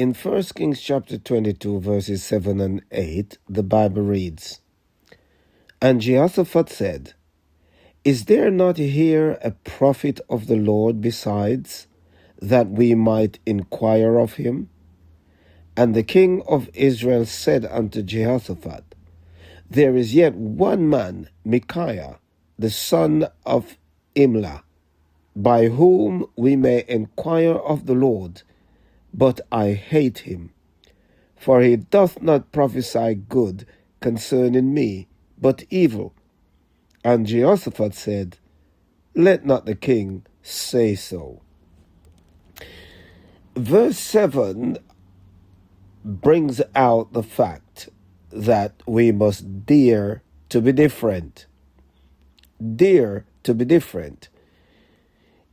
In 1 Kings chapter 22, verses 7 and 8, the Bible reads, "And Jehoshaphat said, Is there not here a prophet of the Lord besides, that we might inquire of him? And the king of Israel said unto Jehoshaphat, There is yet one man, Micaiah, the son of Imlah, by whom we may inquire of the Lord, but I hate him. For he doth not prophesy good concerning me, but evil. And Jehoshaphat said, Let not the king say so." Verse 7 brings out the fact that we must dare to be different. Dare to be different.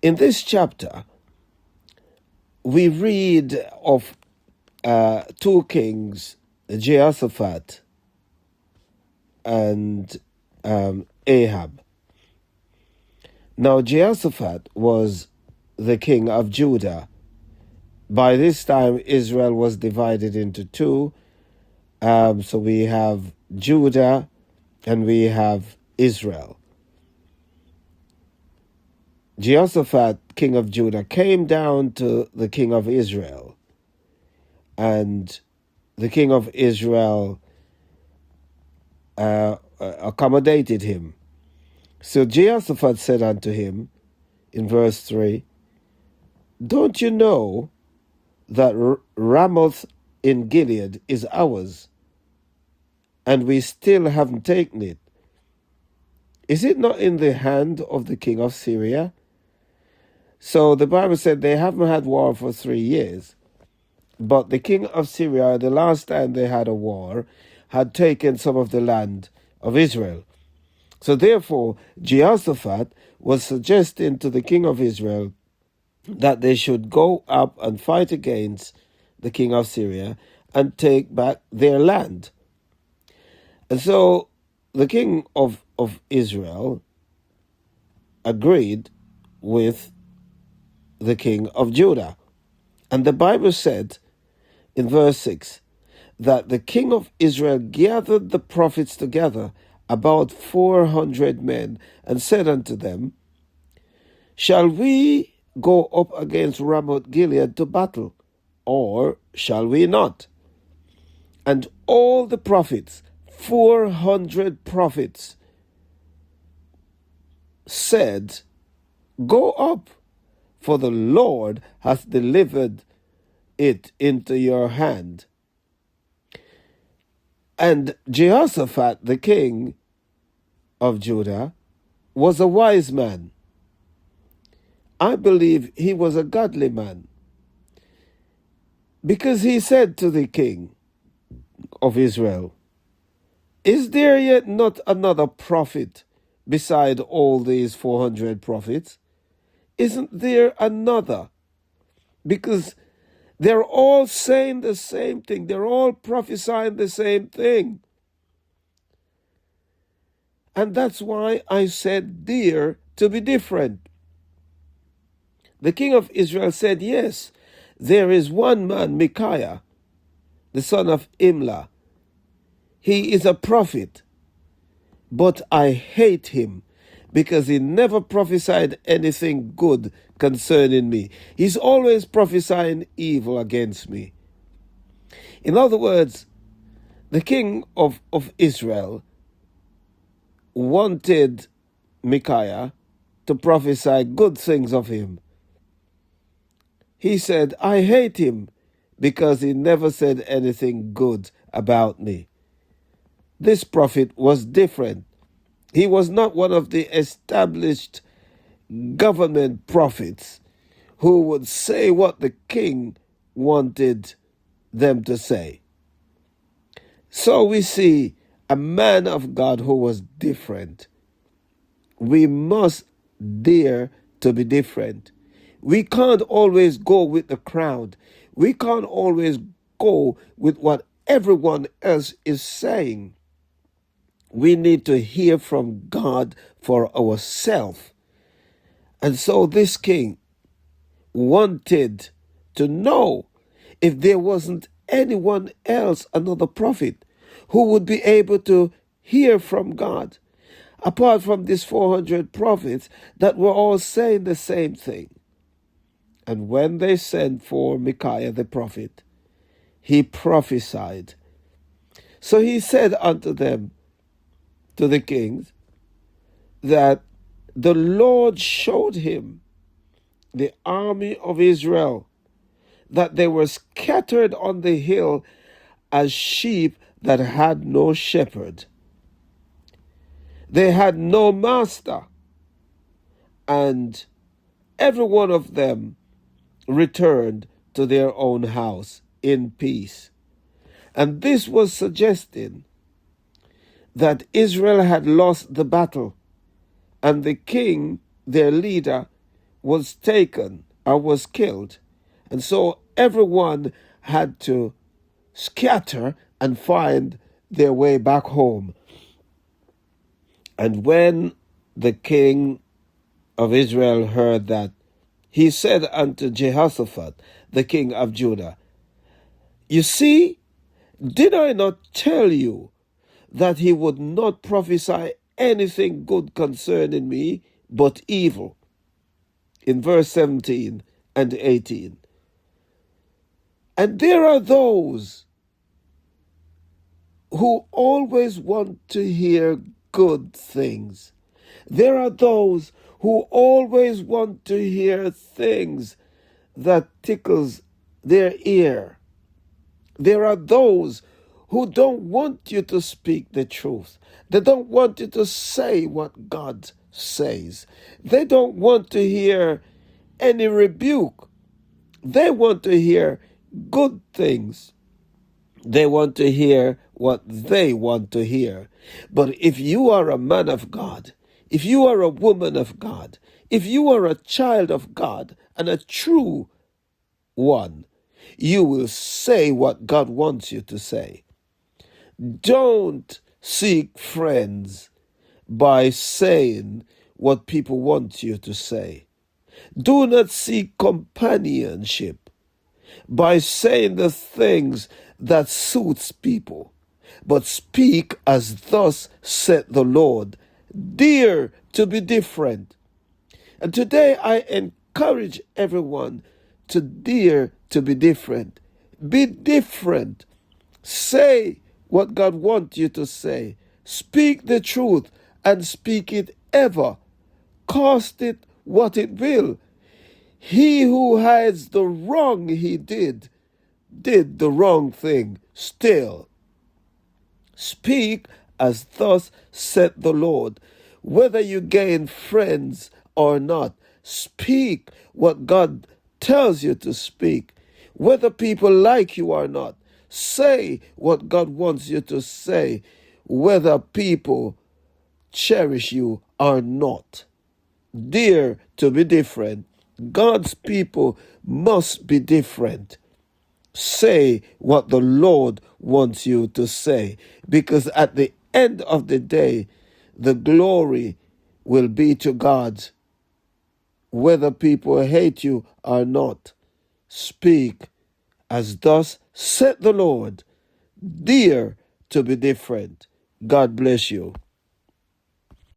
In this chapter, we read of two kings, Jehoshaphat and Ahab. Now, Jehoshaphat was the king of Judah. By this time, Israel was divided into two. So we have Judah and we have Israel. Jehoshaphat, king of Judah, came down to the king of Israel, and the king of Israel accommodated him. So Jehoshaphat said unto him, in verse 3, "Don't you know that Ramoth in Gilead is ours, and we still haven't taken it? Is it not in the hand of the king of Syria?" So the Bible said they haven't had war for 3 years. But the king of Syria, the last time they had a war, had taken some of the land of Israel. So therefore, Jehoshaphat was suggesting to the king of Israel that they should go up and fight against the king of Syria and take back their land. And so the king of Israel agreed with the king of Judah. And the Bible said in verse 6 that the king of Israel gathered the prophets together, about 400 men, and said unto them, "Shall we go up against Ramoth Gilead to battle, or shall we not?" And all the prophets, 400 prophets, said, "Go up, for the Lord hath delivered it into your hand." And Jehoshaphat, the king of Judah, was a wise man. I believe he was a godly man, because he said to the king of Israel, "Is there yet not another prophet beside all these 400 prophets? Isn't there another?" Because they're all saying the same thing. They're all prophesying the same thing. And that's why I said dare to be different. The king of Israel said, "Yes, there is one man, Micaiah, the son of Imlah. He is a prophet, but I hate him, because he never prophesied anything good concerning me. He's always prophesying evil against me." In other words, the king of Israel wanted Micaiah to prophesy good things of him. He said, "I hate him because he never said anything good about me." This prophet was different. He was not one of the established government prophets who would say what the king wanted them to say. So we see a man of God who was different. We must dare to be different. We can't always go with the crowd. We can't always go with what everyone else is saying. We need to hear from God for ourselves. And so this king wanted to know if there wasn't anyone else, another prophet, who would be able to hear from God, apart from these 400 prophets that were all saying the same thing. And when they sent for Micaiah the prophet, he prophesied. So he said unto them, to the kings, that the Lord showed him the army of Israel, that they were scattered on the hill as sheep that had no shepherd. They had no master, and every one of them returned to their own house in peace. And this was suggesting that Israel had lost the battle, and the king, their leader, was taken or was killed. And so everyone had to scatter and find their way back home. And when the king of Israel heard that, he said unto Jehoshaphat, the king of Judah, You see, did I not tell you that he would not prophesy anything good concerning me, but evil? In verse 17 and 18. And there are those who always want to hear good things. There are those who always want to hear things that tickles their ear. There are those who don't want you to speak the truth. They don't want you to say what God says. They don't want to hear any rebuke. They want to hear good things. They want to hear what they want to hear. But if you are a man of God, if you are a woman of God, if you are a child of God and a true one, you will say what God wants you to say. Don't seek friends by saying what people want you to say. Do not seek companionship by saying the things that suits people, but speak as thus said the Lord. Dare to be different. And today I encourage everyone to dare to be different. Be different. Say what God wants you to say. Speak the truth and speak it ever. Cost it what it will. He who hides the wrong he did the wrong thing still. Speak as thus said the Lord. Whether you gain friends or not, speak what God tells you to speak. Whether people like you or not, say what God wants you to say. Whether people cherish you or not. Dare to be different. God's people must be different. Say what the Lord wants you to say, because at the end of the day, the glory will be to God, whether people hate you or not. Speak as thus said the Lord. Dare to be different. God bless you.